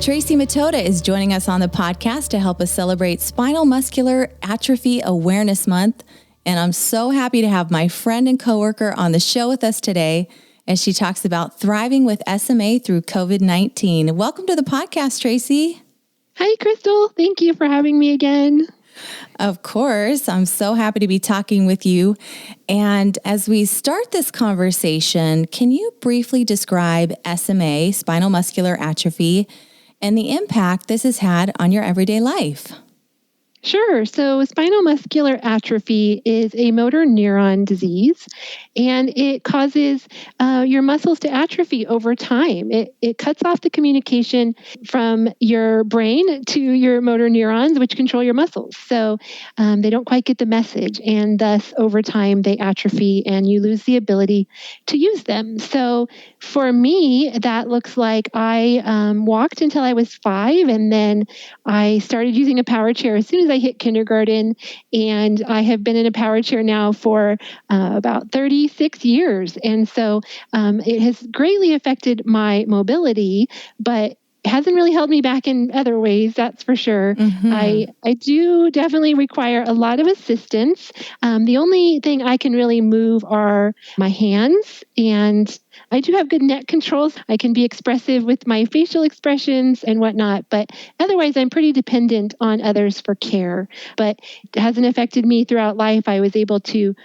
Tracey Motoda is joining us on the podcast to help us celebrate Spinal Muscular Atrophy Awareness Month. And I'm so happy to have my friend and coworker on the show with us today as she talks about thriving with SMA through COVID-19. Welcome to the podcast, Tracey. Hi, Crystal. Thank you for having me again. Of course. I'm so happy to be talking with you. And as we start this conversation, can you briefly describe SMA, spinal muscular atrophy, and the impact this has had on your everyday life? Sure. So spinal muscular atrophy is a motor neuron disease, and it causes your muscles to atrophy over time. It cuts off the communication from your brain to your motor neurons, which control your muscles. So they don't quite get the message, and thus over time they atrophy and you lose the ability to use them. So for me, that looks like I walked until I was 5, and then I started using a power chair as soon as I hit kindergarten, and I have been in a power chair now for about 36 years. And so it has greatly affected my mobility, but hasn't really held me back in other ways, that's for sure. Mm-hmm. I do definitely require a lot of assistance. The only thing I can really move are my hands, and I do have good neck controls. I can be expressive with my facial expressions and whatnot, but otherwise I'm pretty dependent on others for care. But it hasn't affected me throughout life. I was able to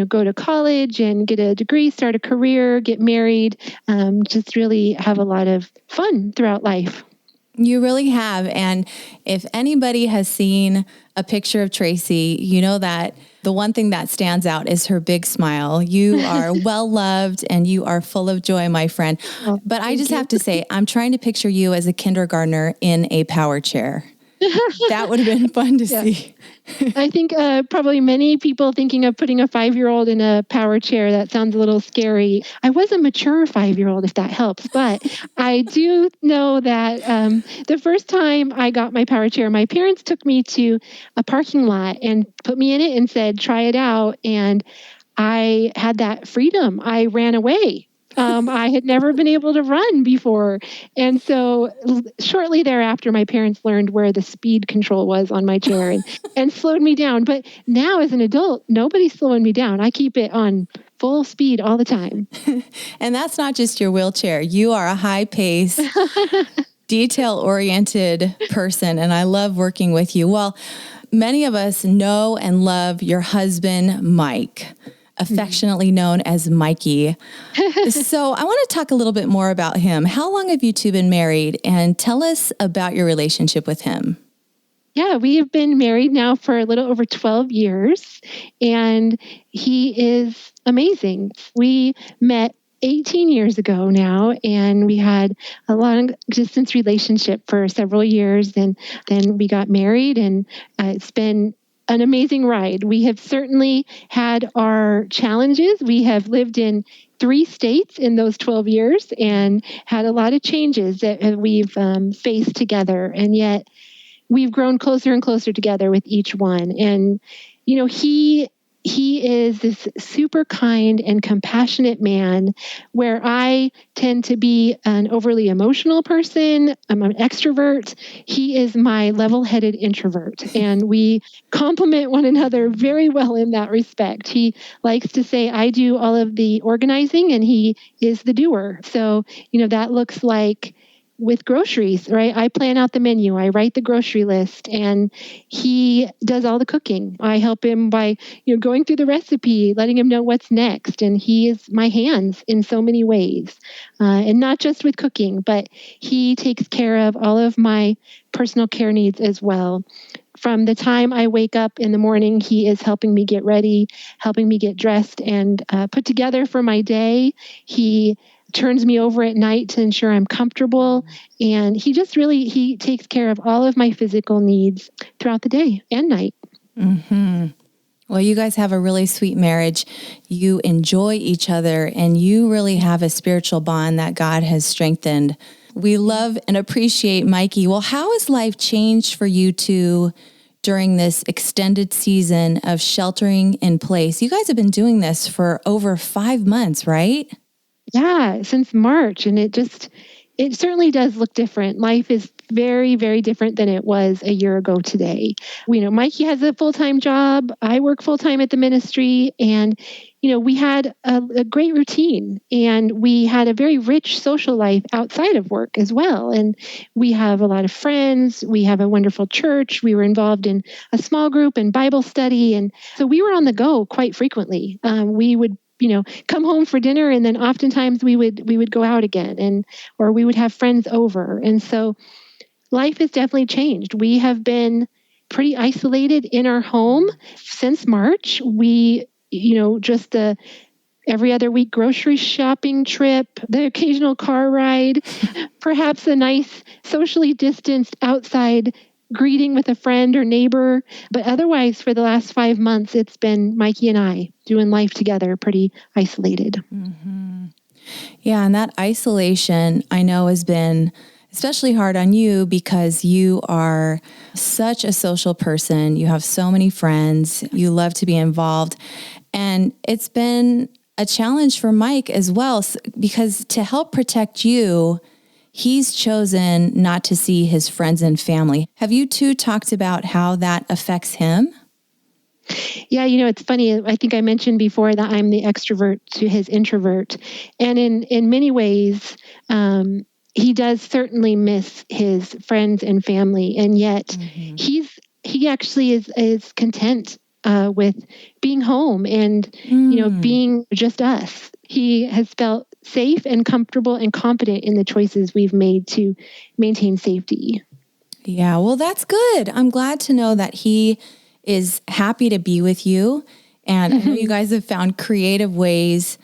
go to college and get a degree, start a career, get married, just really have a lot of fun throughout life. You really have. And if anybody has seen a picture of Tracey, you know that the one thing that stands out is her big smile. You are well loved and you are full of joy, my friend. Oh, but I just have to say, I'm trying to picture you as a kindergartner in a power chair. That would have been fun to see. I think probably many people thinking of putting a 5-year-old in a power chair, that sounds a little scary. I was a mature 5-year-old, if that helps. But I do know that the first time I got my power chair, my parents took me to a parking lot and put me in it and said, try it out. And I had that freedom. I ran away. I had never been able to run before. And so shortly thereafter, my parents learned where the speed control was on my chair and slowed me down. But now as an adult, nobody's slowing me down. I keep it on full speed all the time. And that's not just your wheelchair. You are a high pace, detail-oriented person. And I love working with you. Well, many of us know and love your husband, Mike, affectionately known as Mikey. So I want to talk a little bit more about him. How long have you two been married? And tell us about your relationship with him. Yeah, we have been married now for a little over 12 years, and he is amazing. We met 18 years ago now, and we had a long distance relationship for several years, and then we got married, and it's been an amazing ride. We have certainly had our challenges. We have lived in 3 states in those 12 years and had a lot of changes that we've faced together. And yet we've grown closer and closer together with each one. And, he is this super kind and compassionate man, where I tend to be an overly emotional person. I'm an extrovert. He is my level-headed introvert, and we complement one another very well in that respect. He likes to say I do all of the organizing and he is the doer. So, that looks like with groceries, right? I plan out the menu. I write the grocery list, and he does all the cooking. I help him by, going through the recipe, letting him know what's next. And he is my hands in so many ways. And not just with cooking, but he takes care of all of my personal care needs as well. From the time I wake up in the morning, he is helping me get ready, helping me get dressed and put together for my day. He turns me over at night to ensure I'm comfortable. And he takes care of all of my physical needs throughout the day and night. Mm-hmm. Well, you guys have a really sweet marriage. You enjoy each other, and you really have a spiritual bond that God has strengthened. We love and appreciate Mikey. Well, how has life changed for you two during this extended season of sheltering in place? You guys have been doing this for over 5 months, right? Yeah, since March. And it just it certainly does look different. Life is very, very different than it was a year ago today. Mikey has a full-time job. I work full-time at the ministry. And, we had a great routine, and we had a very rich social life outside of work as well. And we have a lot of friends. We have a wonderful church. We were involved in a small group and Bible study. And so we were on the go quite frequently. We would come home for dinner, and then oftentimes we would go out again, or we would have friends over. And so life has definitely changed. We have been pretty isolated in our home since March. We, just the every other week grocery shopping trip, the occasional car ride, perhaps a nice socially distanced outside greeting with a friend or neighbor. But otherwise, for the last 5 months, it's been Mikey and I doing life together, pretty isolated. Mm-hmm. Yeah, and that isolation, I know, has been especially hard on you because you are such a social person. You have so many friends. You love to be involved. And it's been a challenge for Mike as well, because to help protect you, he's chosen not to see his friends and family. Have you two talked about how that affects him? Yeah, it's funny. I think I mentioned before that I'm the extrovert to his introvert. And in many ways, he does certainly miss his friends and family. And yet he actually is content with being home and, being just us. He has felt safe and comfortable and confident in the choices we've made to maintain safety. Yeah, well, that's good. I'm glad to know that he is happy to be with you. And I know you guys have found creative ways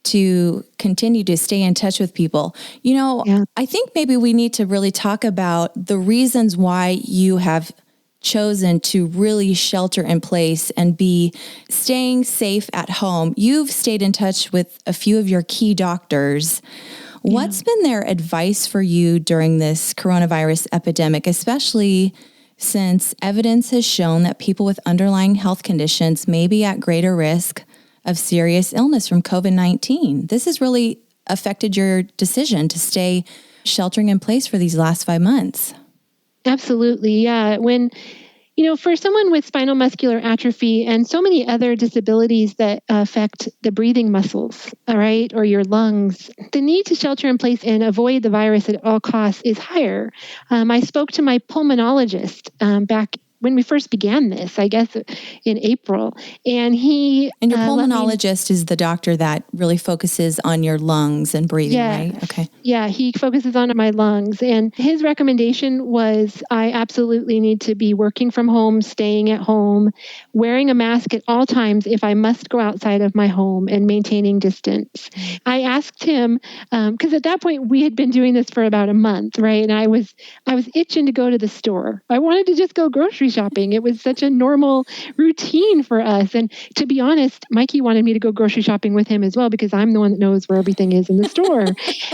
to continue to stay in touch with people. I think maybe we need to really talk about the reasons why you have chosen to really shelter in place and be staying safe at home. You've stayed in touch with a few of your key doctors. What's been their advice for you during this coronavirus epidemic, especially since evidence has shown that people with underlying health conditions may be at greater risk of serious illness from COVID-19? This has really affected your decision to stay sheltering in place for these last 5 months. Absolutely. Yeah. When, for someone with spinal muscular atrophy and so many other disabilities that affect the breathing muscles, all right, or your lungs, the need to shelter in place and avoid the virus at all costs is higher. I spoke to my pulmonologist back when we first began this, I guess in April. And your pulmonologist is the doctor that really focuses on your lungs and breathing, right? Okay. Yeah, he focuses on my lungs. And his recommendation was I absolutely need to be working from home, staying at home, wearing a mask at all times if I must go outside of my home, and maintaining distance. I asked him, because at that point we had been doing this for about a month, right? And I was itching to go to the store. I wanted to just go grocery shopping. It was such a normal routine for us. And to be honest, Mikey wanted me to go grocery shopping with him as well, because I'm the one that knows where everything is in the store.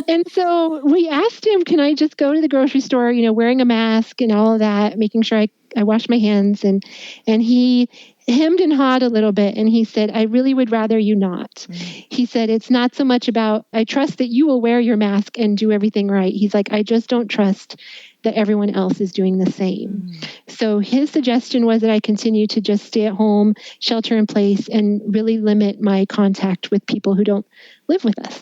And so we asked him, can I just go to the grocery store, wearing a mask and all of that, making sure I wash my hands. And he hemmed and hawed a little bit. And he said, I really would rather you not. He said, it's not so much about, I trust that you will wear your mask and do everything right. He's like, I just don't trust that everyone else is doing the same. So his suggestion was that I continue to just stay at home, shelter in place, and really limit my contact with people who don't live with us.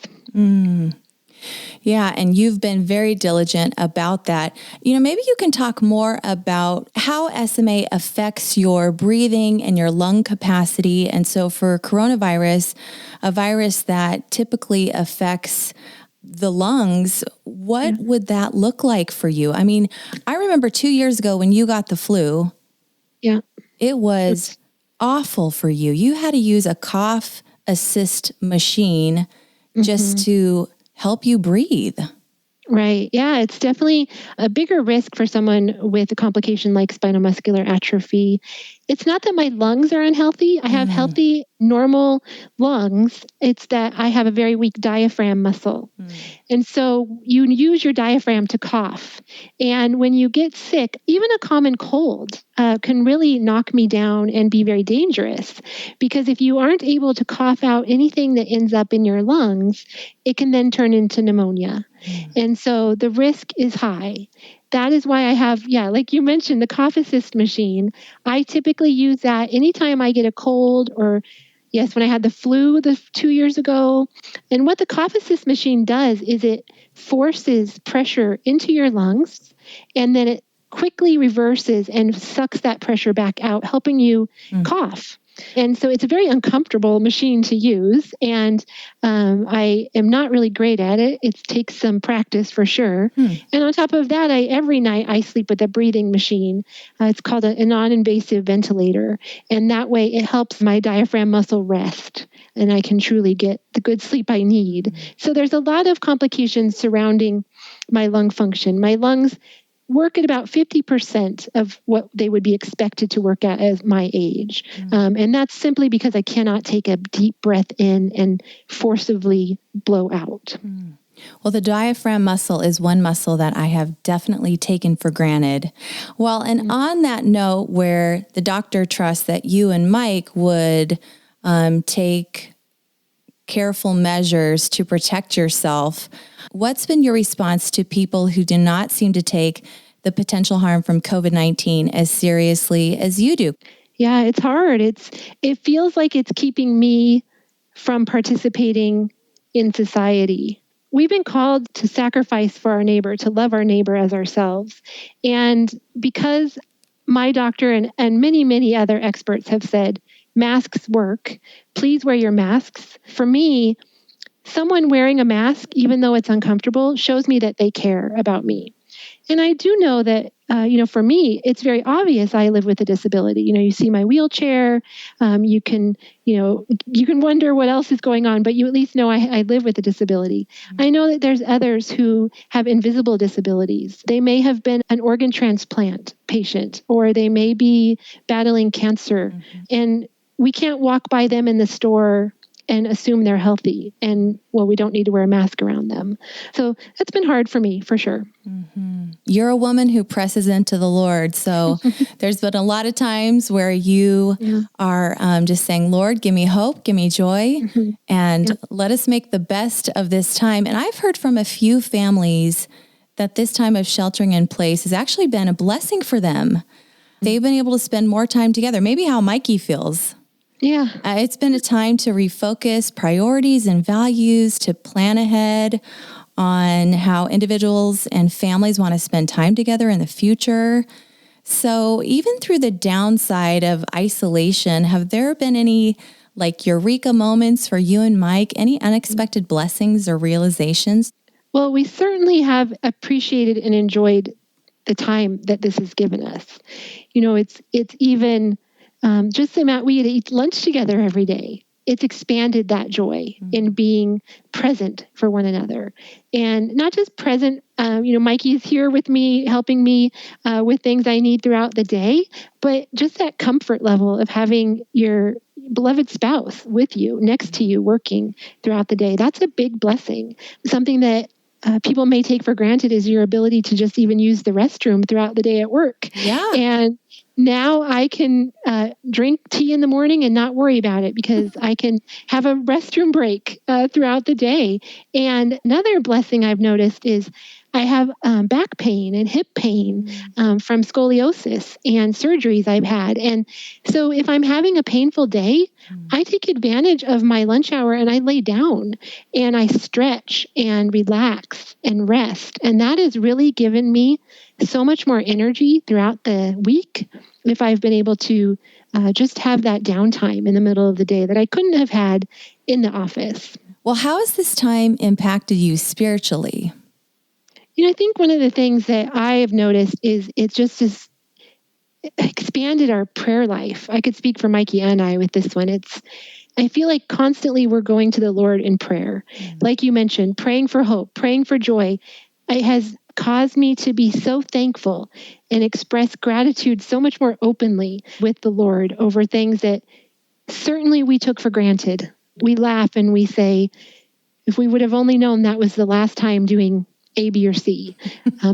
Yeah, and you've been very diligent about that. Maybe you can talk more about how SMA affects your breathing and your lung capacity. And so for coronavirus, a virus that typically affects the lungs, what would that look like for you? I mean, I remember 2 years ago when you got the flu, it was awful for you. You had to use a cough assist machine just to help you breathe. Right. Yeah, it's definitely a bigger risk for someone with a complication like spinal muscular atrophy. it's not that my lungs are unhealthy. I have healthy, normal lungs. It's that I have a very weak diaphragm muscle. And so you use your diaphragm to cough. And when you get sick, even a common cold can really knock me down and be very dangerous. Because if you aren't able to cough out anything that ends up in your lungs, it can then turn into pneumonia. And so the risk is high. That is why I have, like you mentioned, the cough assist machine. I typically use that anytime I get a cold or, yes, when I had the flu 2 years ago. And what the cough assist machine does is it forces pressure into your lungs, and then it quickly reverses and sucks that pressure back out, helping you cough. And so it's a very uncomfortable machine to use. And I am not really great at it. It takes some practice for sure. And on top of that, every night I sleep with a breathing machine. It's called a non-invasive ventilator. And that way it helps my diaphragm muscle rest. And I can truly get the good sleep I need. So there's a lot of complications surrounding my lung function. My lungs work at about 50% of what they would be expected to work at as my age. And that's simply because I cannot take a deep breath in and forcibly blow out. Well, the diaphragm muscle is one muscle that I have definitely taken for granted. Well, and on that note, where the doctor trusts that you and Mike would take careful measures to protect yourself, what's been your response to people who do not seem to take the potential harm from COVID-19 as seriously as you do? Yeah, it's hard. It feels like it's keeping me from participating in society. We've been called to sacrifice for our neighbor, to love our neighbor as ourselves. And because my doctor and many, many other experts have said, masks work, please wear your masks. For me, someone wearing a mask, even though it's uncomfortable, shows me that they care about me. And I do know that, for me, it's very obvious I live with a disability. You see my wheelchair. You can wonder what else is going on, but you at least know I live with a disability. I know that there's others who have invisible disabilities. They may have been an organ transplant patient, or they may be battling cancer. And we can't walk by them in the store and assume they're healthy. And, we don't need to wear a mask around them. So that's been hard for me, for sure. You're a woman who presses into the Lord. So there's been a lot of times where you are just saying, Lord, give me hope, give me joy, and let us make the best of this time. And I've heard from a few families that this time of sheltering in place has actually been a blessing for them. They've been able to spend more time together. Maybe how Mikey feels. Yeah. It's been a time to refocus priorities and values, to plan ahead on how individuals and families want to spend time together in the future. So even through the downside of isolation, have there been any eureka moments for you and Mike? Any unexpected blessings or realizations? Well, we certainly have appreciated and enjoyed the time that this has given us. It's even just the amount we get to eat lunch together every day. It's expanded that joy in being present for one another. And not just present, Mikey's here with me, helping me with things I need throughout the day, but just that comfort level of having your beloved spouse with you, next to you, working throughout the day. That's a big blessing. Something that people may take for granted is your ability to just even use the restroom throughout the day at work. Yeah. And now I can drink tea in the morning and not worry about it because I can have a restroom break throughout the day. And another blessing I've noticed is I have back pain and hip pain from scoliosis and surgeries I've had. And so if I'm having a painful day, I take advantage of my lunch hour and I lay down and I stretch and relax and rest. And that has really given me so much more energy throughout the week if I've been able to just have that downtime in the middle of the day that I couldn't have had in the office. Well, how has this time impacted you spiritually? I think one of the things that I have noticed is it's just expanded our prayer life. I could speak for Mikey and I with this one. I feel like constantly we're going to the Lord in prayer. Like you mentioned, praying for hope, praying for joy. It has caused me to be so thankful and express gratitude so much more openly with the Lord over things that certainly we took for granted. We laugh and we say, if we would have only known that was the last time doing A, B, or C,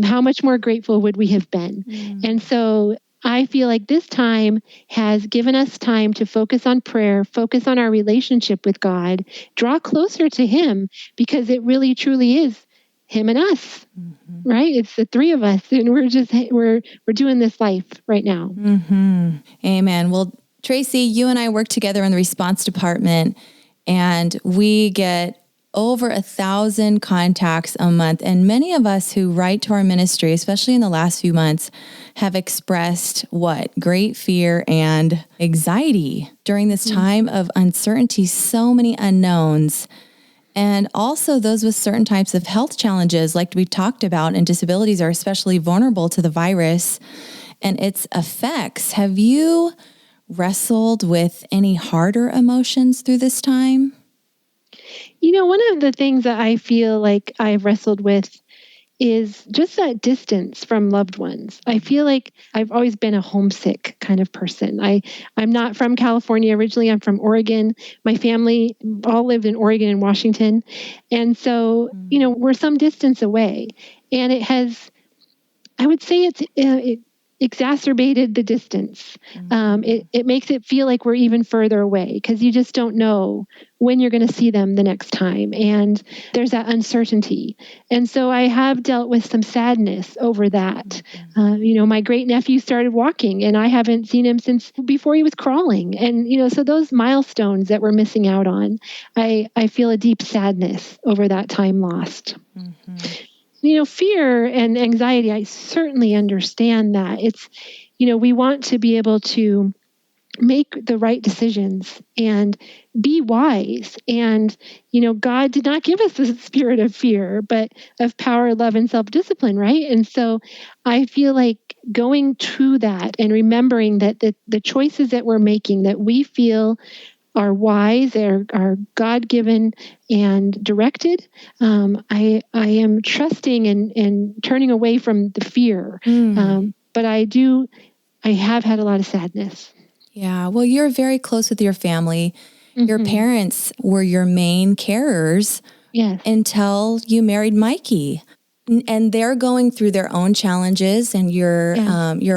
how much more grateful would we have been? And so I feel like this time has given us time to focus on prayer, focus on our relationship with God, draw closer to Him, because it really truly is Him and us, right? It's the three of us, and we're doing this life right now. Amen. Well, Tracey, you and I work together in the response department, and we get over 1,000 contacts a month. And many of us who write to our ministry, especially in the last few months, have expressed great fear and anxiety during this time of uncertainty, so many unknowns. And also those with certain types of health challenges, like we talked about, and disabilities are especially vulnerable to the virus and its effects. Have you wrestled with any harder emotions through this time? One of the things that I feel like I've wrestled with is just that distance from loved ones. I feel like I've always been a homesick kind of person. I'm not from California originally. I'm from Oregon. My family all lived in Oregon and Washington. And so, we're some distance away. And I would say it exacerbated the distance. It makes it feel like we're even further away because you just don't know when you're going to see them the next time. And there's that uncertainty. And so I have dealt with some sadness over that. My great nephew started walking and I haven't seen him since before he was crawling. And, so those milestones that we're missing out on, I feel a deep sadness over that time lost. Fear and anxiety, I certainly understand that. It's, we want to be able to make the right decisions and be wise. And, God did not give us the spirit of fear, but of power, love, and self-discipline, right? And so I feel like going to that and remembering that the choices that we're making that we feel are wise, are God-given and directed. I am trusting and turning away from the fear. But I have had a lot of sadness. Yeah. Well, you're very close with your family. Your parents were your main carers until you married Mikey. And they're going through their own challenges and you're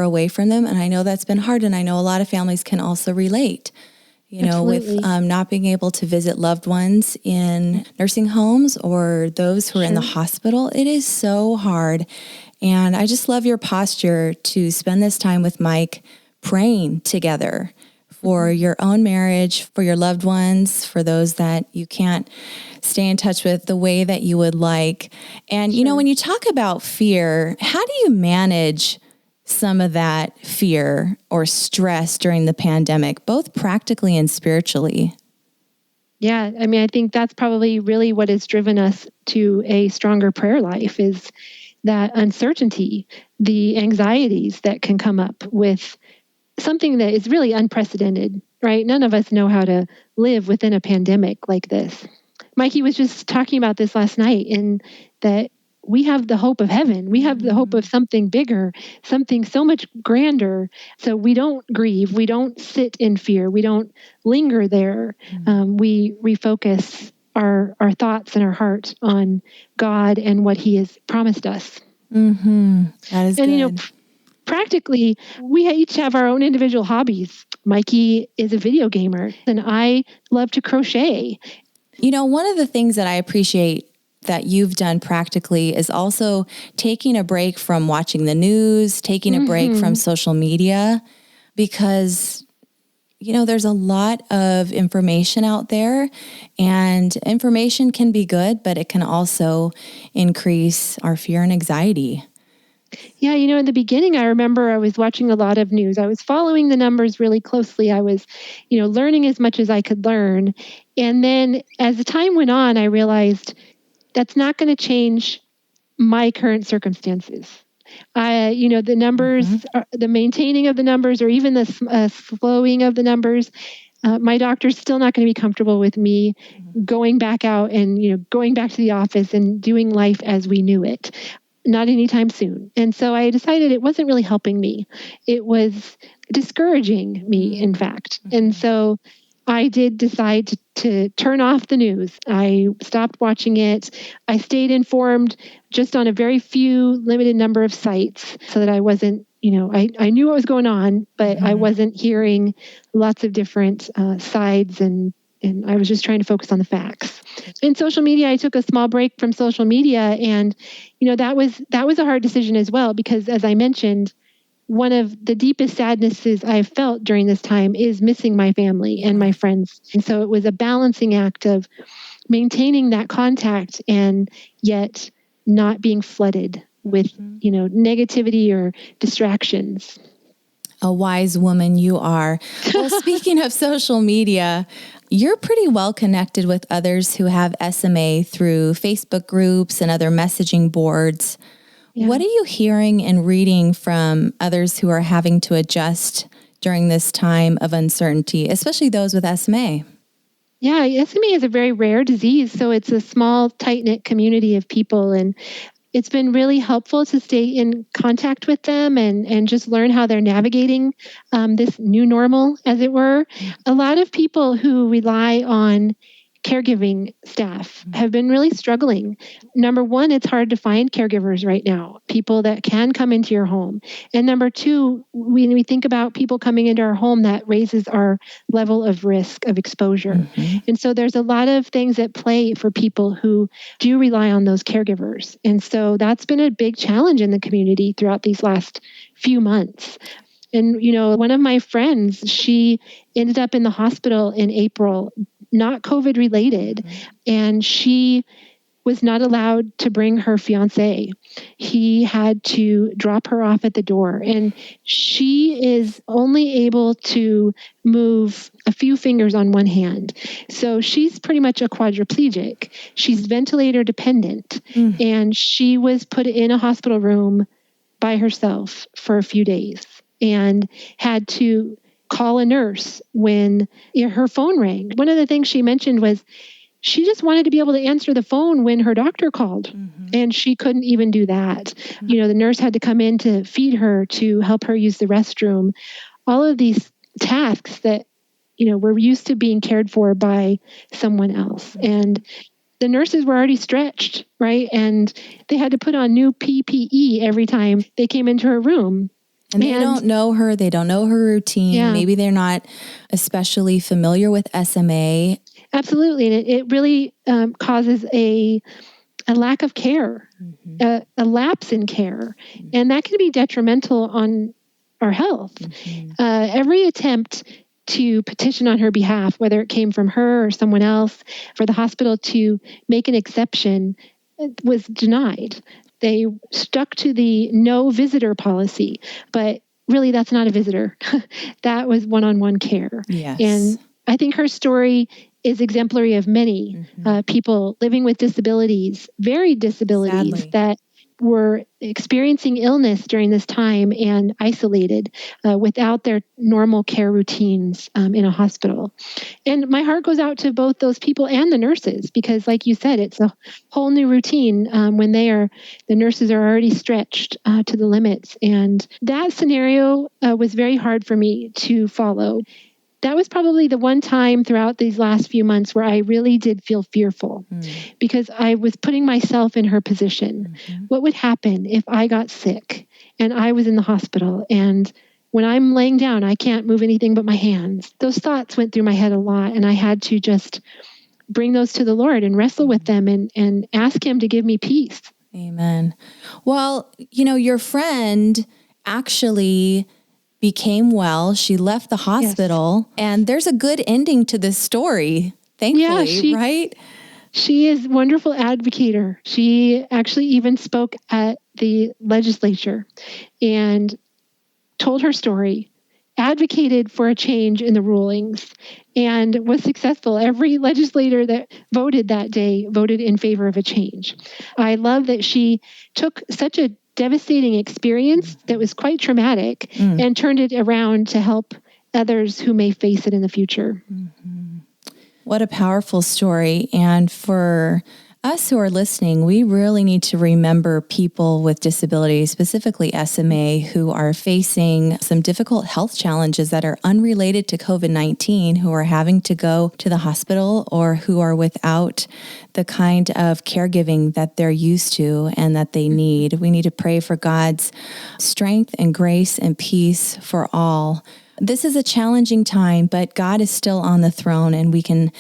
away from them. And I know that's been hard. And I know a lot of families can also relate. Absolutely. With not being able to visit loved ones in nursing homes or those who are in the hospital. It is so hard. And I just love your posture to spend this time with Mike praying together for your own marriage, for your loved ones, for those that you can't stay in touch with the way that you would like. And, when you talk about fear, how do you manage some of that fear or stress during the pandemic, both practically and spiritually? Yeah, I think that's probably really what has driven us to a stronger prayer life is that uncertainty, the anxieties that can come up with something that is really unprecedented, right? None of us know how to live within a pandemic like this. Mikey was just talking about this last night, and that we have the hope of heaven. We have the hope of something bigger, something so much grander. So we don't grieve. We don't sit in fear. We don't linger there. We refocus our thoughts and our heart on God and what He has promised us. That is good. Practically, we each have our own individual hobbies. Mikey is a video gamer, and I love to crochet. One of the things that I appreciate that you've done practically is also taking a break from watching the news, taking a break from social media, because, there's a lot of information out there, and information can be good, but it can also increase our fear and anxiety. Yeah, in the beginning, I remember I was watching a lot of news. I was following the numbers really closely. I was, learning as much as I could learn. And then as the time went on, I realized that's not going to change my current circumstances. The numbers, the maintaining of the numbers, or even the slowing of the numbers, my doctor's still not going to be comfortable with me going back out and, going back to the office and doing life as we knew it. not anytime soon. And so I decided it wasn't really helping me. It was discouraging me, in fact. And so I did decide to turn off the news. I stopped watching it. I stayed informed just on a very few limited number of sites so that I wasn't, I knew what was going on, but I wasn't hearing lots of different sides, and I was just trying to focus on the facts. In social media, I took a small break from social media, and that was a hard decision as well, because as I mentioned, one of the deepest sadnesses I've felt during this time is missing my family and my friends. And so it was a balancing act of maintaining that contact and yet not being flooded with, negativity or distractions. A wise woman you are. Well, speaking of social media, you're pretty well connected with others who have SMA through Facebook groups and other messaging boards. Yeah. What are you hearing and reading from others who are having to adjust during this time of uncertainty, especially those with SMA? Yeah, SMA is a very rare disease, so it's a small, tight-knit community of people, and it's been really helpful to stay in contact with them and just learn how they're navigating this new normal, as it were. A lot of people who rely on caregiving staff have been really struggling. Number one, it's hard to find caregivers right now, people that can come into your home. And number two, when we think about people coming into our home, that raises our level of risk of exposure. And so there's a lot of things at play for people who do rely on those caregivers. And so that's been a big challenge in the community throughout these last few months. And, one of my friends, she ended up in the hospital in April, not COVID related, and she was not allowed to bring her fiance. He had to drop her off at the door, and she is only able to move a few fingers on one hand. So she's pretty much a quadriplegic. She's ventilator dependent, and she was put in a hospital room by herself for a few days and had to call a nurse when her phone rang. One of the things she mentioned was she just wanted to be able to answer the phone when her doctor called, and she couldn't even do that. The nurse had to come in to feed her, to help her use the restroom. All of these tasks that, we're used to being cared for by someone else. And the nurses were already stretched, right? And they had to put on new PPE every time they came into her room. And they don't know her. They don't know her routine. Yeah. Maybe they're not especially familiar with SMA. Absolutely. And it really causes a lack of care, a lapse in care. And that can be detrimental on our health. Every attempt to petition on her behalf, whether it came from her or someone else, for the hospital to make an exception, was denied. They stuck to the no visitor policy, but really that's not a visitor. That was one-on-one care. Yes. And I think her story is exemplary of many people living with disabilities, varied disabilities, sadly, that were experiencing illness during this time and isolated without their normal care routines in a hospital. And my heart goes out to both those people and the nurses, because like you said, it's a whole new routine when the nurses are already stretched to the limits. And that scenario was very hard for me to follow. That was probably the one time throughout these last few months where I really did feel fearful, because I was putting myself in her position. What would happen if I got sick and I was in the hospital, and when I'm laying down, I can't move anything but my hands? Those thoughts went through my head a lot, and I had to just bring those to the Lord and wrestle with them and ask Him to give me peace. Amen. Well, your friend actually became well. She left the hospital, yes, and there's a good ending to this story, thankfully, right? She is a wonderful advocator. She actually even spoke at the legislature and told her story, advocated for a change in the rulings, and was successful. Every legislator that voted that day voted in favor of a change. I love that she took such a devastating experience that was quite traumatic and turned it around to help others who may face it in the future. What a powerful story. And for us who are listening, we really need to remember people with disabilities, specifically SMA, who are facing some difficult health challenges that are unrelated to COVID-19, who are having to go to the hospital or who are without the kind of caregiving that they're used to and that they need. We need to pray for God's strength and grace and peace for all. This is a challenging time, but God is still on the throne, and we can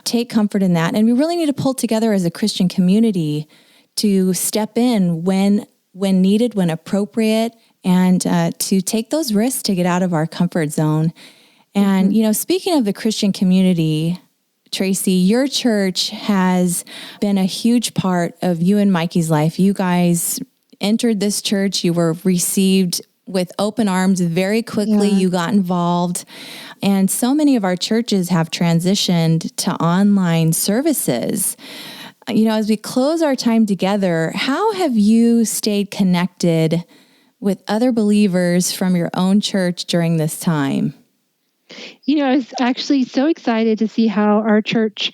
take comfort in that. And we really need to pull together as a Christian community to step in when needed, when appropriate, and to take those risks to get out of our comfort zone. And, speaking of the Christian community, Tracey, your church has been a huge part of you and Mikey's life. You guys entered this church. You were received with open arms very quickly. You got involved. And so many of our churches have transitioned to online services. As we close our time together, how have you stayed connected with other believers from your own church during this time? I was actually so excited to see how our church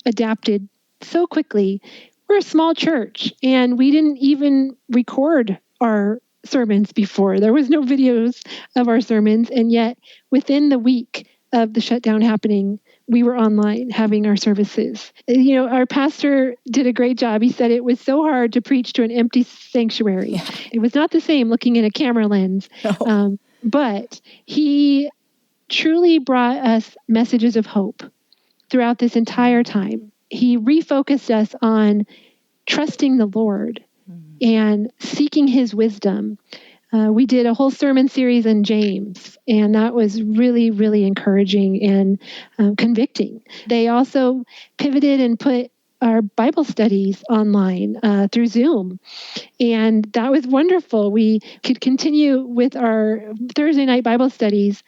adapted so quickly. We're a small church, and we didn't even record our sermons before. There was no videos of our sermons, and yet within the week of the shutdown happening, we were online having our services. Our pastor did a great job. He said it was so hard to preach to an empty sanctuary. Yeah. It was not the same looking in a camera lens, but he truly brought us messages of hope throughout this entire time. He refocused us on trusting the Lord and seeking his wisdom. We did a whole sermon series in James, and that was really, really encouraging and convicting. They also pivoted and put our Bible studies online through Zoom, and that was wonderful. We could continue with our Thursday night Bible studies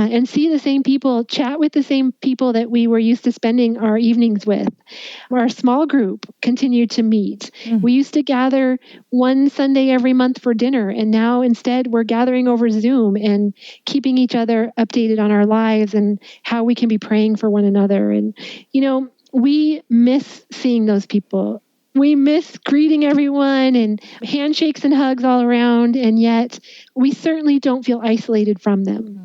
and see the same people, chat with the same people that we were used to spending our evenings with. Our small group continued to meet. Mm-hmm. We used to gather one Sunday every month for dinner, and now instead we're gathering over Zoom and keeping each other updated on our lives and how we can be praying for one another. And, we miss seeing those people. We miss greeting everyone and handshakes and hugs all around, and yet we certainly don't feel isolated from them.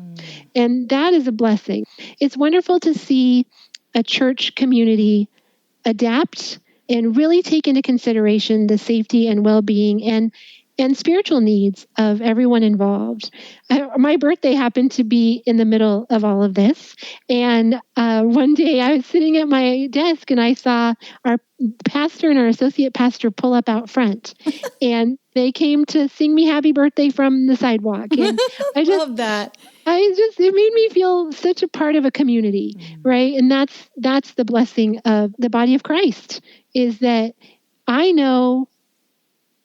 And that is a blessing. It's wonderful to see a church community adapt and really take into consideration the safety and well-being and spiritual needs of everyone involved. My birthday happened to be in the middle of all of this. And one day I was sitting at my desk and I saw our pastor and our associate pastor pull up out front. And they came to sing me happy birthday from the sidewalk. And I just love that. It made me feel such a part of a community, right? And that's the blessing of the body of Christ, is that I know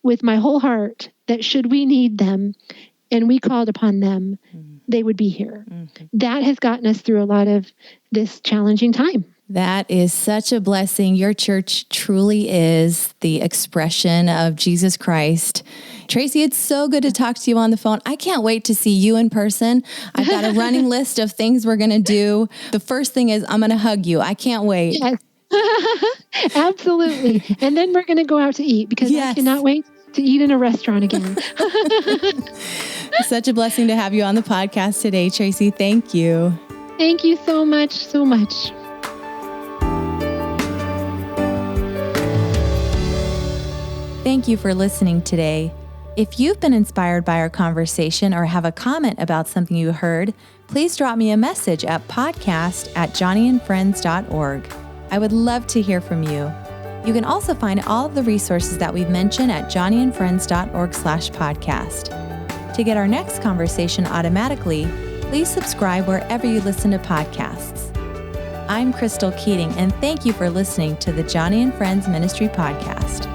with my whole heart that should we need them and we called upon them, they would be here. Mm-hmm. That has gotten us through a lot of this challenging time. That is such a blessing. Your church truly is the expression of Jesus Christ. Tracey, it's so good to talk to you on the phone. I can't wait to see you in person. I've got a running list of things we're going to do. The first thing is I'm going to hug you. I can't wait. Yes. Absolutely. And then we're going to go out to eat because I cannot wait to eat in a restaurant again. Such a blessing to have you on the podcast today, Tracey. Thank you. Thank you so much, so much. Thank you for listening today. If you've been inspired by our conversation or have a comment about something you heard, please drop me a message at podcast@joniandfriends.org. I would love to hear from you. You can also find all of the resources that we've mentioned at joniandfriends.org/podcast. To get our next conversation automatically, please subscribe wherever you listen to podcasts. I'm Crystal Keating, and thank you for listening to the Joni and Friends Ministry Podcast.